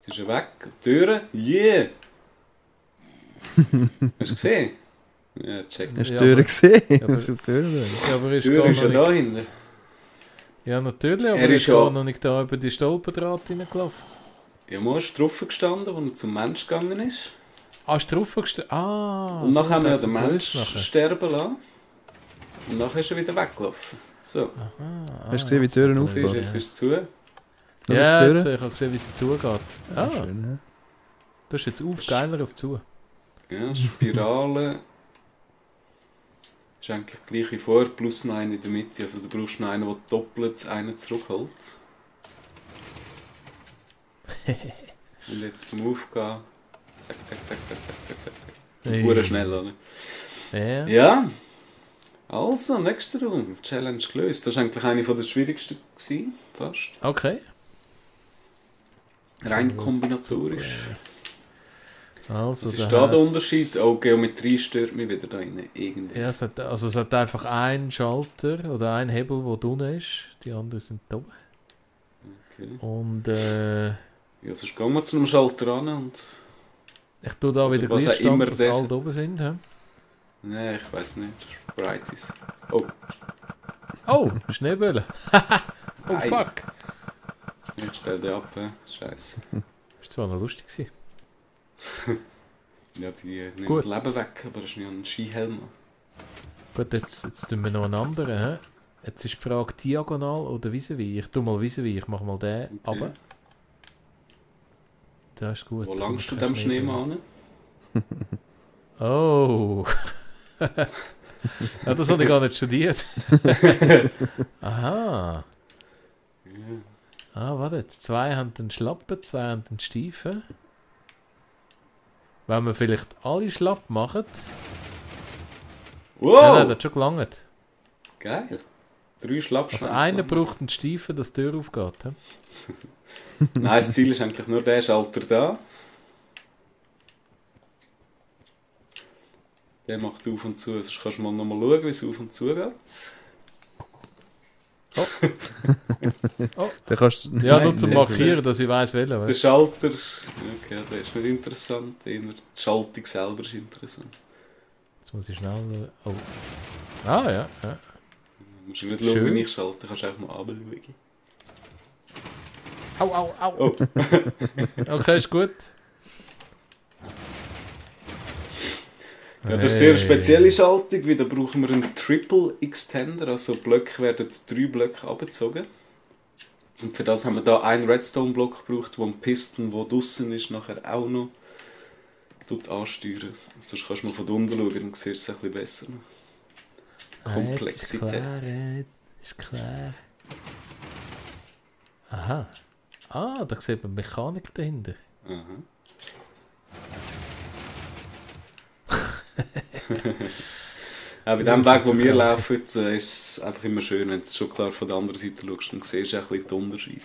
Jetzt ist er weg. Die Türe. Yeah! Hast du gesehen? Ja, check. Hast du die Türe gesehen? Ja, aber- Hast du die Türe gesehen? Ja, aber Die ist Tür gar ist ja noch da nicht... hinten. Ja, natürlich, aber Er er ist ist ja- gar noch nicht da über die Stolperdraht reingelaufen. Ja, man ist drauf gestanden, als er zum Mensch gegangen ist. Ah, ist drauf gestellt? Ah, Und nachher haben wir ja hat's den gelöst Mensch nachher. sterben lassen. Und nachher ist er wieder weggelaufen. So. Hast du gesehen, wie die Türen Siehst du, aufgehen? jetzt ist es zu. Noch Ja, die jetzt, Türen? ich habe gesehen, wie sie zugeht. Ah, Schön, ja. das ist jetzt auf, geiler als zu. Ja, Spirale. Ist eigentlich gleich wie vorher, plus noch eine in der Mitte. Also du brauchst noch einen, der doppelt einen zurückholt. Und jetzt beim Aufgehen. Zack, zack, zack, zack, zack, zack, zack, zack. Hey. Hure schnell, oder? Ja. Ja. Also, nächster Raum. Challenge gelöst. Das war eigentlich eine der schwierigsten gewesen, fast. Okay. Rein kombinatorisch. Also, Was ist da da der hat's- Unterschied? Auch Geometrie stört mich wieder da rein. Irgendwie. Ja, es hat einfach einen Schalter oder einen Hebel, der unten ist. Die anderen sind da oben. Okay. Und Ja, sonst gehen wir zu einem Schalter ran und... ich tue da wieder was gleich auch immer stand, dass das- alle da oben sind. Hä? Nein, ich weiß nicht. Das ist Brighties. Oh, Oh, Schneebölle. Oh Ei. fuck. ich stell den ab. Scheiße. Ist zwar noch lustig gewesen. Ja, die nehmen Gut. das Leben weg, aber das ist nicht ein Skihelm. Gut, jetzt tun wir noch einen anderen. Hä? Jetzt ist die Frage diagonal oder vis-à-vis. Ich tue mal vis-à-vis. Ich mache mal den Okay. runter. Das ist gut. Wo da langst du kommt kein dem Schnee mehr. Schneemann? Oh. Ja, das habe ich gar nicht studiert. Aha. Ja. Ah, warte jetzt. Zwei haben den Schlappen, zwei haben den Stiefen. Wenn wir vielleicht alle schlapp machen. Wow! Ja, nein, das hat schon gelangt. Geil. 3 Also Schlappschwänze. einer braucht einen Stiefen, dass die Tür aufgeht. He? Nein, das Ziel ist eigentlich nur der Schalter da. Der macht auf und zu. Sonst kannst du mal nochmal schauen, wie es auf und zu geht. Da kannst du... Ja, so Nein, zum nicht Markieren, dass ich weiss, welcher. Der weißt Schalter, okay, der ist nicht interessant. Eher die Schaltung selber ist interessant. Jetzt muss ich schnell. Oh. Ah, ja. Ja. Du musst nicht schauen, Schön. wie ich schalte, kannst du einfach mal runterschauen. Au, au, au. Oh. Okay, ist gut. Ja, das ist eine sehr spezielle Schaltung, weil da brauchen wir einen Triple Extender, also Blöcke werden 3 Blöcke abgezogen. Und für das haben wir da einen Redstone-Block gebraucht, wo ein Piston, der draussen ist, nachher auch noch ansteuern. Sonst kannst du mal von unten schauen, dann siehst du es ein bisschen besser. Komplexität. Ist klar. Aha. Ah, da sieht man Mechanik dahinter. Aha. Auch bei dem Weg, wo wir laufen, ist es einfach immer schön, wenn du schon klar von der anderen Seite schaust, dann siehst du ein bisschen den Unterschied.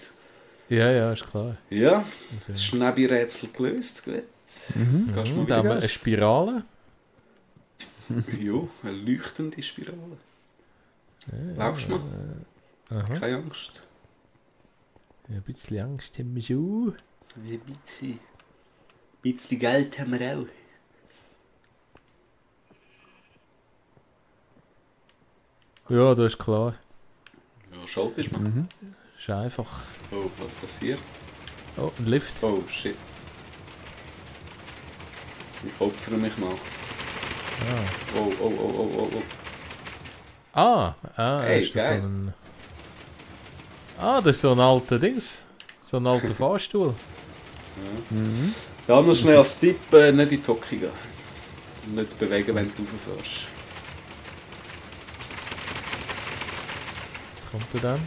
Ja, ja, ist klar. Ja, Also, das Schneebi-Rätsel gelöst, gut. Mhm. Gehst du mal da haben wir wieder? eine Spirale. Ja, eine leuchtende Spirale. Laufst du mal? Aha. Keine Angst. Ja, ein bisschen Angst haben wir schon. Ein bisschen Geld haben wir auch. Ja, das ist klar. Ja, schaltest du mal. Mhm. Ist einfach. Oh, was passiert? Oh, ein Lift. Oh, shit. Ich opfere mich mal. Ah, Oh, oh, oh, oh, oh, oh. Hey, ist das geil. so ein. Ah, das ist so ein alter Dings. So ein alter Fahrstuhl. Mhm. Dann noch schnell als Tipp, nicht in die Hocke gehen. Nicht bewegen, wenn du rauffährst. Was kommt da dann?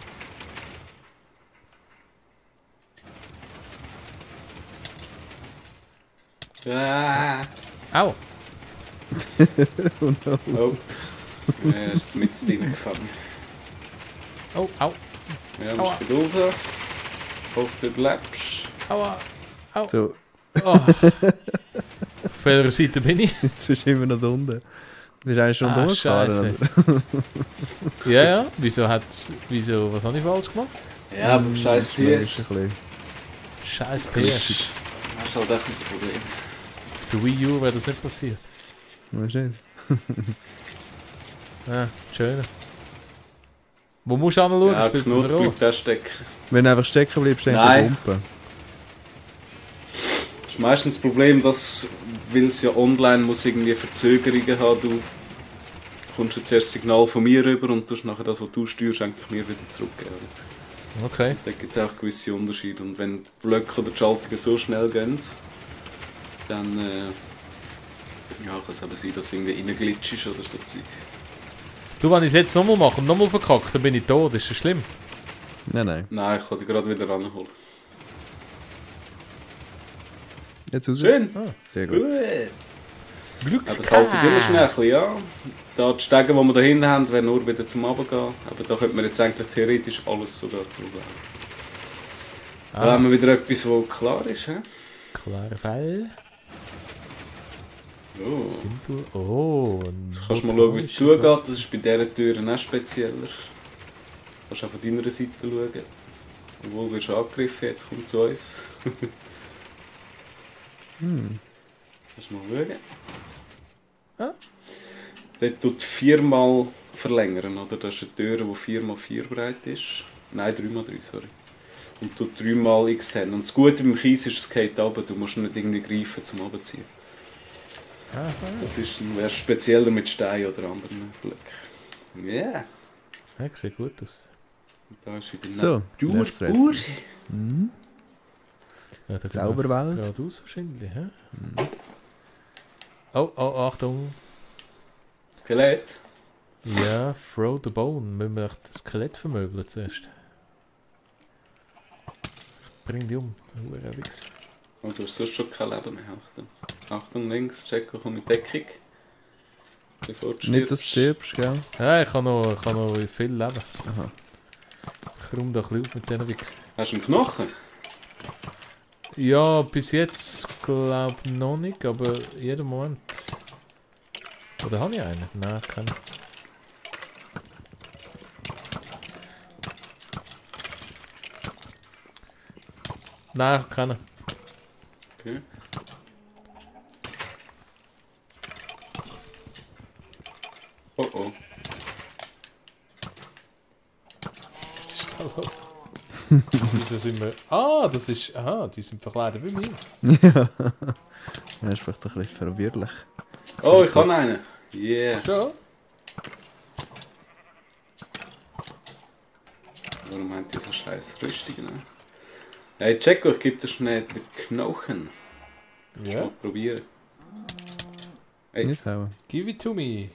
Ah. Au! Oh no. Oh. Ja, ist mit drin gefangen. Oh, au! Ja, Aua. musst Geduld haben. Hoffe, du bleibst. Aua! Au! So, Oh. Auf welcher Seite bin ich? jetzt bist du immer noch da unten. Du bist eigentlich schon durchgefahren. Scheiße. oder? Ja, ja. Wieso, was habe ich falsch gemacht? Ja, aber scheiß Das ist PS. ein bisschen- Scheiß PS. Das ist halt einfach das Problem. Auf der Wii U wäre das nicht passiert. Weißt du nicht? Ja, schön. Wo musst du anschauen? Ja, Spielt das eine Knot Rolle? bleibt da stecken. Wenn du einfach stecken bleibst, dann Nein. pumpen. Das ist meistens das Problem, dass, weil es ja online muss irgendwie Verzögerungen haben, du kommst jetzt erst das Signal von mir rüber und tust nachher das, was du steuerst, eigentlich mir wieder zurückgeben. Okay. Da gibt es auch gewisse Unterschiede. Und wenn die Blöcke oder die Schaltungen so schnell gehen, dann ja, kann es aber sein, dass irgendwie reinglitscht ist oder so. Du, wenn ich es jetzt nochmal mache und nochmal verkackt, dann bin ich tot. Ist das schlimm? Nein. Nein, ich kann dich gerade wieder ranholen. Jetzt raus. Schön. Ah, sehr gut. Glück. Aber es haltet immer schnell ein bisschen, ja. Da die Stege, die wir da hinten haben, wäre nur wieder zum Runtergehen. Aber da könnte man jetzt eigentlich theoretisch alles sogar zulaufen. Da haben wir wieder etwas, was klar ist. He? Klarer Fall. Oh. Simpel. Oh. Jetzt kannst du mal schauen, wie es zugeht. Das ist bei dieser Tür auch spezieller. Du kannst auch von deiner Seite schauen. Obwohl, du wirst angegriffen, jetzt kommt zu uns. Kannst du mal schauen. Ah. Dort tut 4x verlängern, oder? Das ist eine Tür, die 4x4 breit ist. Nein, 3x3, sorry. Und tut 3x extend. Und das Gute beim Kies ist, es geht runter. Du musst nicht irgendwie greifen zum Runterziehen. Aha. Das ist wäre spezieller mit Stein oder anderen Blöcken. Ja. Yeah. Ja, sieht gut aus. Und da ist wieder So, nächstes Natur. Rätsel. Mhm. Ja, da Zauberwelt. geradeaus wahrscheinlich, hä? Oh, oh, Achtung. Skelett. Ja, throw the bone. Müssen wir das Skelett vermöbeln zuerst. Ich bring die um. Wichser. Oh, du hast sonst schon kein Leben mehr. Achtung. Achtung, links, check, komm in Deckung. Bevor du Nicht, dass du stirbst, gell? Ja, ich kann noch viel leben. Aha. Ich räume da ein bisschen auf mit diesen Wichsen. Hast du einen Knochen? Ja, bis jetzt glaube ich noch nicht, aber jeden Moment. Oder habe ich einen? Nein, keinen. Nein, keinen. Okay. Oh oh. Was ist da los? Wieso sind wir... Ah, das ist... Aha, die sind verkleidet wie mir. Ja. Das ist vielleicht ein bisschen verwirrlich. Oh, ich kann einen. Yeah. Schon? Warum meint ihr so scheiß Rüstung, ne? Hey, Checo, ich gebe dir schnell den Knochen. Ja. Mal probieren. Hey. Nicht hauen. Give it to me.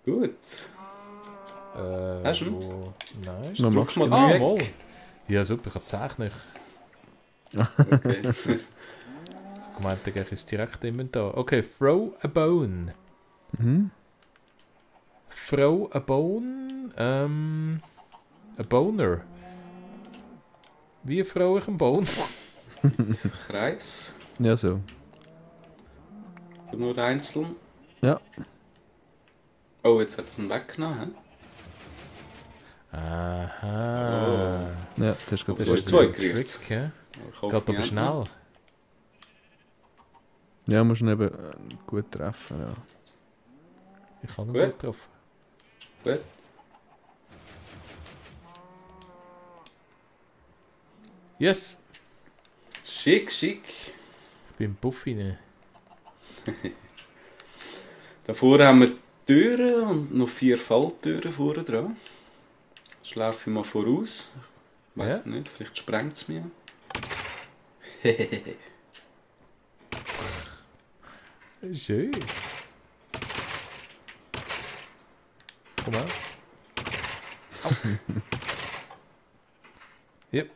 Gut. Hast du ihn? Wo... Nein. Noch Drück machst du mal Ah, weg. mal. Ja, super, ich habe Zeichner. Okay. Ich meinte, ich ins direkte Inventar. Okay, throw a bone. Mhm. Throw a bone. A boner. Wie throw ich einen Bone? Kreis. Ja, so. So nur einzeln. Ja. Oh, jetzt hat es ihn weggenommen. Aha. Ja, das ist gut. Und Das zwei- ist zwei gut. gekriegt. Trick, hä? Ich hoffe, Geht aber wir haben schnell. Ja, musst du eben gut treffen. Ja. Ich kann Gut. ihn gut drauf. ihn. Gut. Yes! Schick, schick. Ich bin im Puff rein. Davor haben wir Türen und noch 4 Falltüren vorne dran. Schlaufe ich mal voraus. Ich weiss Ja. nicht, vielleicht sprengt es mich. Schön. Komm mal. Au. Yep.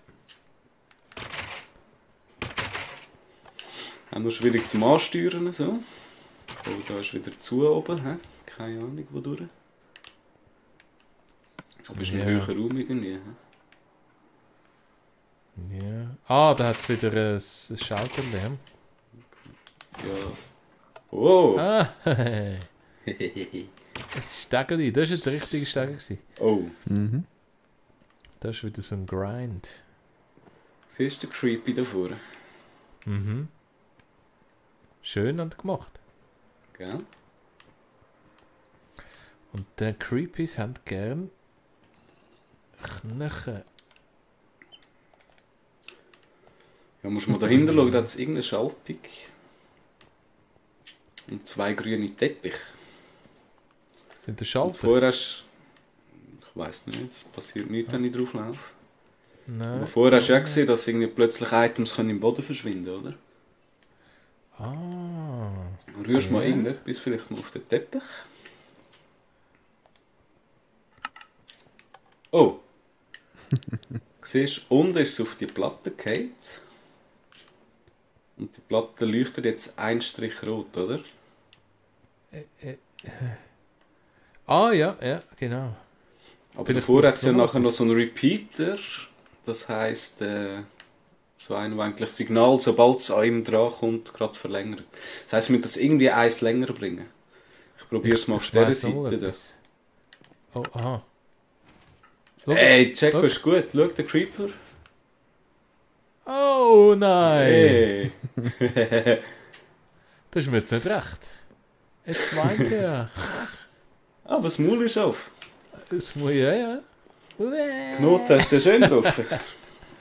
Auch noch schwierig zum Ansteuern. So. Oh, da ist wieder zu oben. He? Keine Ahnung, wodurch. Aber ist ein Ja. höherer Raum irgendwie. He? Ja. Ah, da hat es wieder ein Schalterli. Hm? Ja. Oh! Ah, das Stegeli. Das war jetzt ein richtiger Stegel. Oh. Mhm. Das ist wieder so ein Grind. Siehst du den Creepy da vorne? Mhm. Schön und gemacht. Gell? Und die Creepies haben gern Knochen. Ja, musst du mal dahinter schauen, da hat es irgendeine Schaltung. Und 2 grüne Teppiche. Sind das Und Schalter? vorher hast ich weiss nicht, es passiert nichts, wenn ich drauf laufe. Nein. Aber vorher hast du ja gesehen, dass irgendwie plötzlich Items können im Boden verschwinden, oder? Ah. Rührst mal Ja. irgendetwas, vielleicht mal auf den Teppich. Oh! Siehst du, unten ist es auf die Platte gefallen. Und die Platte leuchtet jetzt ein Strich rot, oder? Ah, ja, ja, genau. Aber Vielleicht davor hat macht's es ja noch mal nachher noch etwas. so einen Repeater. Das heisst, so einen, der eigentlich Signal, sobald es an ihm dran kommt, gerade verlängert. Das heisst, wir müssen das irgendwie eins länger bringen. Ich probiere es mal auf dieser weiss noch mal Seite. Da. etwas. Oh, aha. Schau. Hey, Jacko Schau. ist gut. Schau, der Creeper. Oh nein! Hey. Das ist mir jetzt nicht recht. Jetzt meint er. Ah, was Maul ist auf. Das muss ja. Knot hast du schön drauf.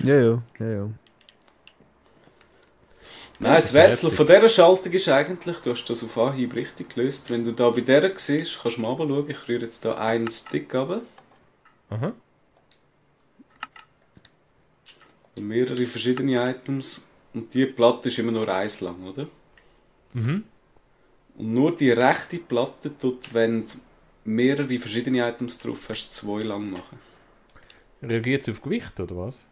Ja. Nein, Das das ist Rätsel herzig. von dieser Schaltung ist eigentlich, du hast das auf Anhieb richtig gelöst. Wenn du da bei dieser siehst, kannst du mal schauen. Ich rühre jetzt da einen Stick runter. Aha. Und mehrere verschiedene Items. Und die Platte ist immer nur eins lang, oder? Mhm. Und nur die rechte Platte tut, wenn du mehrere verschiedene Items drauf hast, 2 lang machen. Reagiert es auf Gewicht oder was?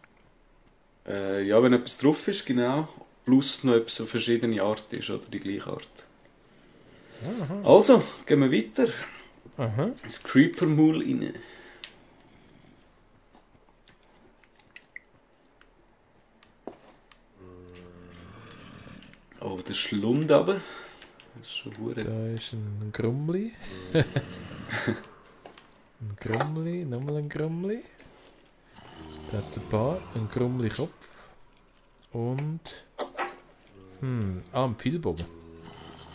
Ja, wenn etwas drauf ist, genau. Plus noch etwas eine verschiedene Art ist, oder die gleiche Art. Aha. Also, gehen wir weiter. Aha. Ins Creeper-Maul rein. Oh, der Schlund aber. Das ist schon hure. Da ist ein Grummli. Ein Grummli, nochmal ein Grummli. Da hat es ein paar. Ein Grummli-Kopf. Und. Ein Pfeilbogen.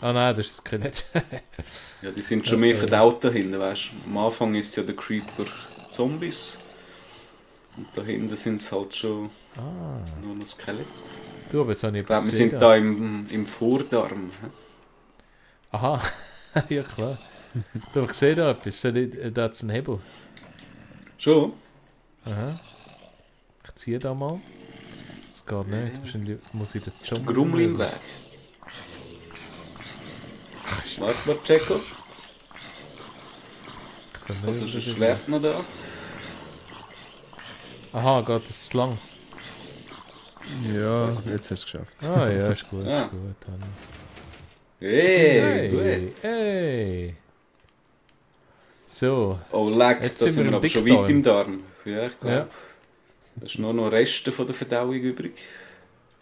Ah nein, das ist das Skelett. Ja, die sind schon mehr verdaut da hinten, weißt du. Am Anfang ist ja der Creeper Zombies. Und da hinten sind es halt schon nur noch Skelett. Du, aber jetzt habe ich Ich glaube, etwas wir sind gesehen. da im Vordarm. hä? Aha, ja klar. Du, ich sehe da etwas. Da hat es einen Hebel. Schon? Aha. Ich ziehe da mal. Das geht nicht. Wahrscheinlich muss ich den John. Grummel im Weg. Warte mal, Jacko. Was ist ein Schwert noch da? Aha, geht das zu lang? Ja, jetzt hast du es geschafft. Ah ja, ist gut, Ja. ist gut. Hanni. Hey, gut. Hey. So, Oh, leck, Jetzt da sind wir sind wir im aber schon Dickdarm. weit im Darm. Ja, ich glaube. Ja. Da ist nur noch Reste von der Verdauung übrig.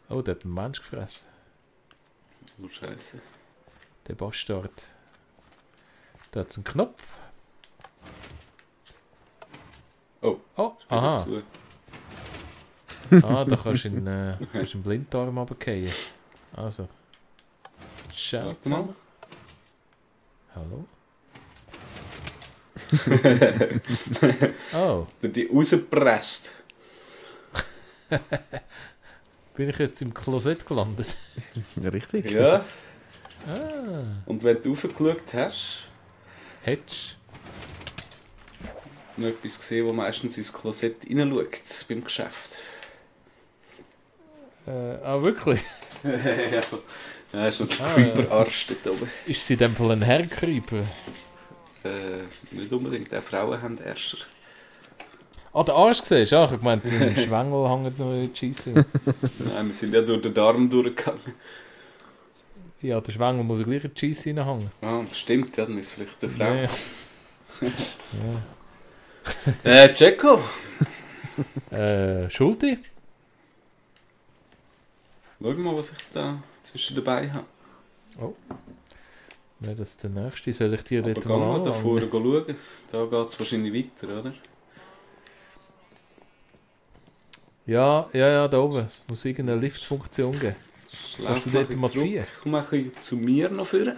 oh, der hat einen Mensch gefressen. Oh, Scheiße. Der Bastard. Da hat es einen Knopf. Oh, Oh, wieder aha. zu. Ah, da kannst du in den Blinddarm runterfallen. Also. Ciao Warte mal. zusammen. Hallo? Oh, Der die rausgepresst. bin ich jetzt im Klosett gelandet? Richtig? Ja. Ah, Und wenn du raufgeschaut hast, hättest noch etwas gesehen, wo meistens ins Klosett reinschaut beim Geschäft. wirklich? Ja, da ist noch der Ah, Creeper-Arsch dort oben. Ist sie in dem Fall ein Herrkreeper? Nicht unbedingt, auch Frauen haben Ärscher. Ah, der Arsch siehst du? Ah, ich meine, im Schwengel hängt noch die Scheisse. Nein, wir sind ja durch den Darm durchgegangen. Ja, der Schwengel muss ja gleich in die Scheisse reinhängen. Ah, stimmt, ja, dann ist vielleicht eine Frau. Ja. Jacko! Schulti? Schau mal, was ich da zwischen dabei habe. Oh. Ja, das ist der nächste. Soll ich dir Aber dort geh mal da mal anlangen? vorne schauen. Da geht es wahrscheinlich weiter, oder? Ja, Ja, gehen wir mal. wir sind ja durch den Darm durchgegangen. Ja, der Schwengel muss ja gleich in die Scheisse reinhängen. Ja, stimmt. Ja, der Schwengel muss ja gleich in die Scheisse reinhängen. Ja, dann ist vielleicht eine Frau. Ja. Ja, da oben. Es muss irgendeine Liftfunktion geben. Kannst du dort mal zurück. ziehen? Komm ein bisschen zu mir noch führen.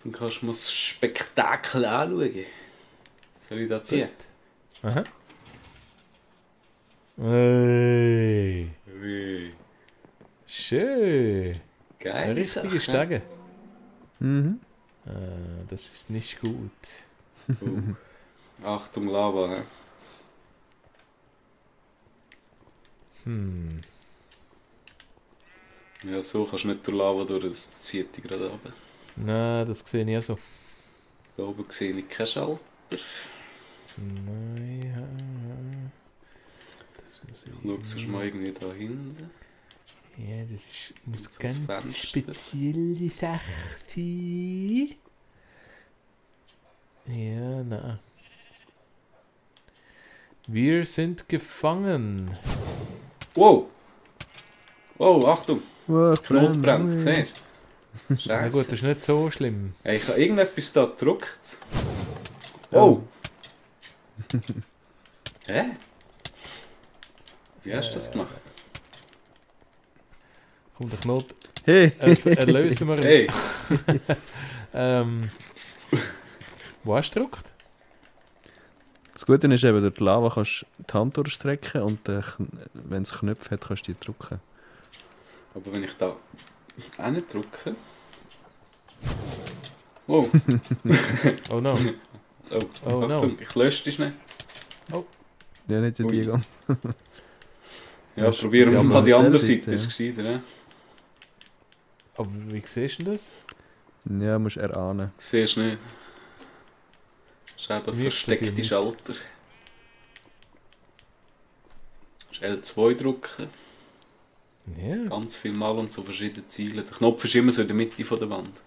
Dann kannst du mal das Spektakel anschauen. Soll ich da ziehen? Aha. Hey. Ui. Schön. Geil. Eine richtige Stege. Mhm. Das ist nicht gut. Achtung, Lava. Ne? Ja, so kannst du nicht durch Lava durch, das zieht dich gerade runter. Nein, das sehe ich auch so. Da oben sehe ich keinen Schalter. Nein. Das muss ich. Schau sonst mal irgendwie da hinten. Ja, das muss So ganz ein Fenster. spezielle Sache sein. Ja, nein. Wir sind gefangen. Wow! Wow, Achtung! Was Knot brennt, ui. siehst du? Na Scheiße. gut, das ist nicht so schlimm. Hey, ich habe irgendetwas da gedrückt. Oh! Hä? Wie hast du das gemacht? Kommt der Knot. Hey! Erlösen wir ihn. Hey! Wo hast du gedrückt? Das Gute ist eben, durch die Lava kannst du die Hand durchstrecken und wenn es Knöpfe hat, kannst du die drücken. Aber wenn ich da auch nicht drücke. Oh! Oh no. Oh, Oh, no. Achtung, ich lösche dich nicht. Ja, nicht in Ui. die Gang. Ja, Hast- probieren wir ja, mal aber die auf der andere Seite, Seite, das ist gescheiter, ne? Aber wie siehst du das? Ja, musst erahnen. Siehst du nicht. Das ist eben Wirklich versteckte nicht. Schalter. Das ist L2 drücken, Ja. ganz viel Mal und so verschiedene Ziele. Der Knopf ist immer so in der Mitte von der Wand.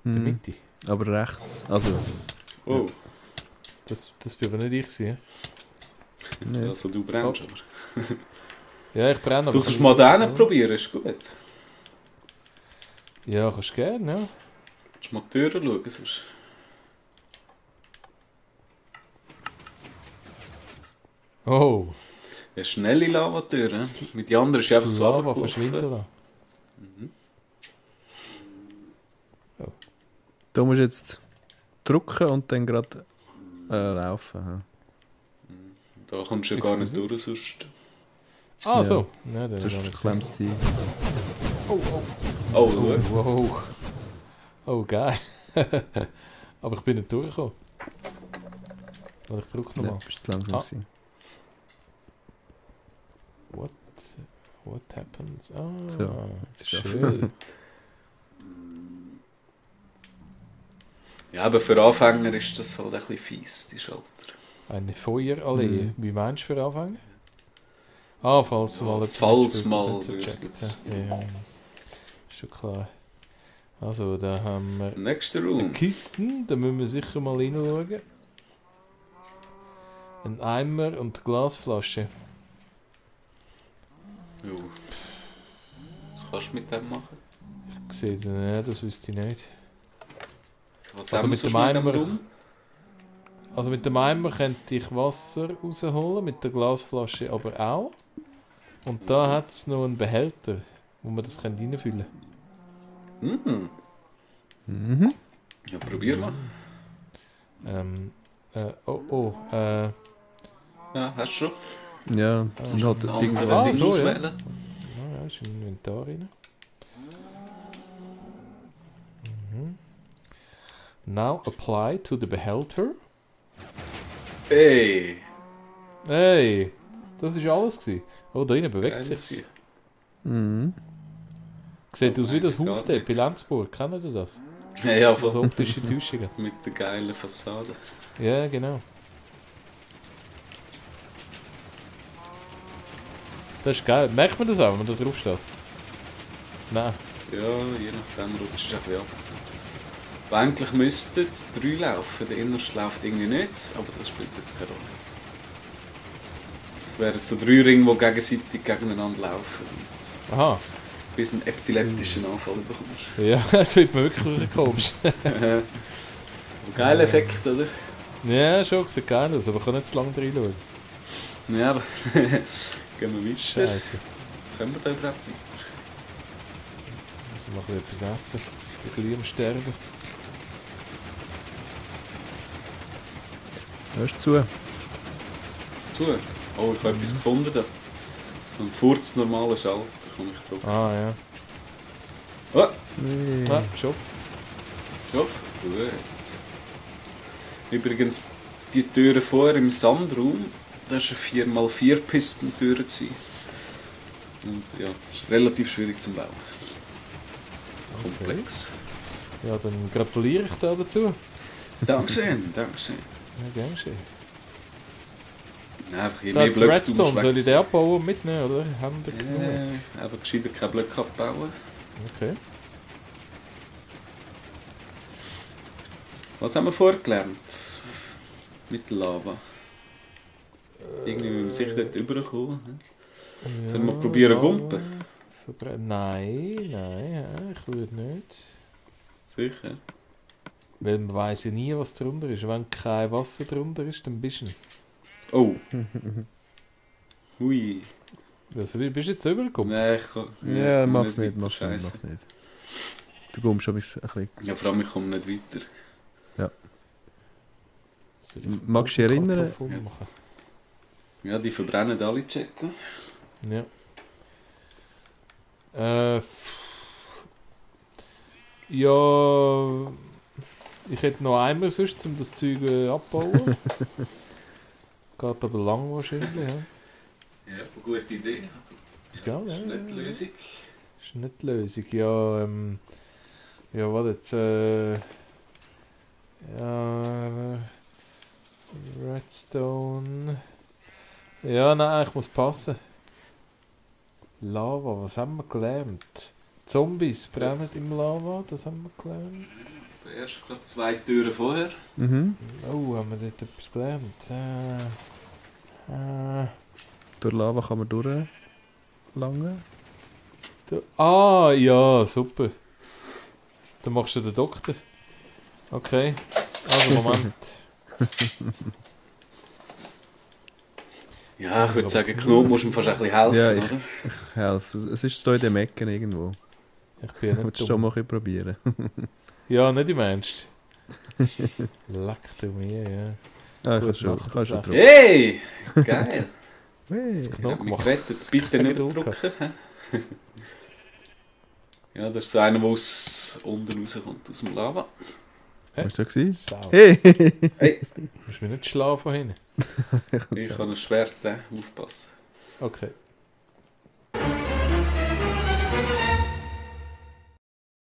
In der Mhm. Mitte. Aber rechts. Also, Oh, Das bin aber nicht ich gewesen. nicht. also du brennst aber. Ja, ich brenne. Du sollst mal den probieren, ist gut. Ja, kannst du gerne, ja. Kannst du mal die Türen schauen, sonst... Oh, Eine schnelle Lavatür, ne? Mit den anderen ist einfach so Lava runtergelaufen. verschwinden da. Da musst du jetzt drücken und dann gerade laufen. Ja. Da kommst du ja gar nicht durch, sonst... Ah, Ja. so. Ja, dann Sonst klemmst du die. Oh, Oh, schau. wow. Oh, geil. Aber ich bin nicht durchgekommen. Weil ich drücke Ja, nochmal. bist du zu langsam Ah. gewesen. What happens? Ah, So, jetzt ist er schön. Ja, aber für Anfänger ist das halt ein bisschen fies, die Schalter. Eine Feuerallee. Mhm. Wie meinst du für Anfänger? Ah, falls Ja, mal jemand falls mitspielt, mal das nicht so würdest checkt. du Ja, ja. Ist schon klar. Also, da haben wir Nächster eine Raum. Kisten, da müssen wir sicher mal reinschauen. Ein Eimer und Glasflasche. Jo. Was kannst du mit dem machen? Ich sehe den, ja, das wüsste ich nicht. Was Also haben wir mit sonst dem mit dem Eimer- Raum? Also mit dem Eimer könnte ich Wasser rausholen, mit der Glasflasche aber auch. Und da hat es noch einen Behälter, wo man das reinfüllen kann. Mhm. Ja, probier mal. Ja, hast du schon? Ja, das sind halt Das andere irgendwann. Ding so, ja. auswählen. Ja, ist im Inventar rein. Mhm. Now apply to the behälter. Ey! Hey, das ist alles gewesen. Oh, da drinnen bewegt Geil sich. Mhm. Sieht aus wie das Gar Haus dort nicht. bei Lenzburg. Kennt ihr das? Ja, Das voll. optische Täuschungen. Mit der geilen Fassade. Ja, genau. Das ist geil. Merkt man das auch, wenn man da drauf steht? Nein. Ja, je nachdem rutscht es ein bisschen ab. Aber eigentlich müssten 3 laufen. Der innerste läuft irgendwie nicht, aber das spielt jetzt keine Rolle. Es wären so 3 Ringe, die gegenseitig gegeneinander laufen. Und Aha. bis einen epileptischen Anfall bekommst. Ja, das wird mir wirklich komisch. Geiler Effekt, oder? Ja, schon, sieht geil aus, aber ich kann nicht zu lange reinschauen. Ja, aber gehen wir weiter. Scheiße. Können wir da überhaupt nicht? Muss noch etwas essen. Ich bin gleich am Sterben. Hörst du zu? Zu. Oh, ich habe etwas gefunden da. So ein furznormaler Schalter, komme ich drauf. Ah, ja. Oh, Nee. Ah, Schaff. Schaff. Gut. Übrigens, die Türe vorher im Sandraum, das war eine 4x4 Pistentüre. Und ja, ist relativ schwierig zu bauen. Komplex. Ja, dann gratuliere ich da dazu. Dankeschön, Dankeschön. Ja, gern schön. Einfach je Da mehr hat's Blöcke Redstone, soll ich den abbauen und mitnehmen, oder? Haben wir genug? Einfach gescheiter keine Blöcke abbauen. Okay. Was haben wir vorgelernt? Mit Lava. Irgendwie müssen wir sicher dort rüberkommen. Ne? Sollen wir probieren, ja, gumpen? Nein, ja, ich würde nicht. Sicher. Weil man weiss ja nie, was drunter ist. Wenn kein Wasser drunter ist, dann bist du. Oh. Hui. Also, bist du jetzt rübergekommen? Nein, ich kann... Ja, ich mach's komme nicht, weiter, mach's nicht, Scheisse. mach's nicht. Du kommst schon ein bisschen... Ja, vor allem, ich komme nicht weiter. Soll ich Magst du dich erinnern? Kartoffeln machen? Ja, die verbrennen alle checken. Ja. Ja, ich hätte noch einmal sonst, um das Zeug abbauen. Geht aber lang wahrscheinlich. Ja, Ja, eine gute Idee. Ja, Das ist ja, nicht die ja. Lösung. ist nicht die Lösung. Ja, ja, warte jetzt. Ja, Redstone. Ja, nein, ich muss passen. Lava, was haben wir gelernt? Zombies brennen im Lava, das haben wir gelernt. Erst gerade 2 Türen vorher. Mhm. Oh, haben wir dort etwas gelernt? Durch Lava kann man durchlangen. Ah, ja, super. Dann machst du den Doktor. Okay, also Moment. Ja, ich würde sagen, Knut muss ihm fast ein bisschen helfen, Ja, oder? Ich helfe. Es ist da in den Ecken irgendwo. Ich bin ja nicht Willst du schon dumm. mal ein bisschen probieren? Ja, nicht im Ernst. Leck du mir, ja. Ah, ich Gut, kann schon, mach ich kann schon das. drauf. Hey! Geil! Hey. Ich Knopf habe mich machen. gerettet. Bitte Keine nicht Geduld drücken. Ja, das ist so einer, der unten rauskommt, aus dem Lava. Hast du das gesehen? Sau. Hey! Hey, Musst du mich nicht schlafen hinten. ich habe ein Schwert, aufpassen. Okay.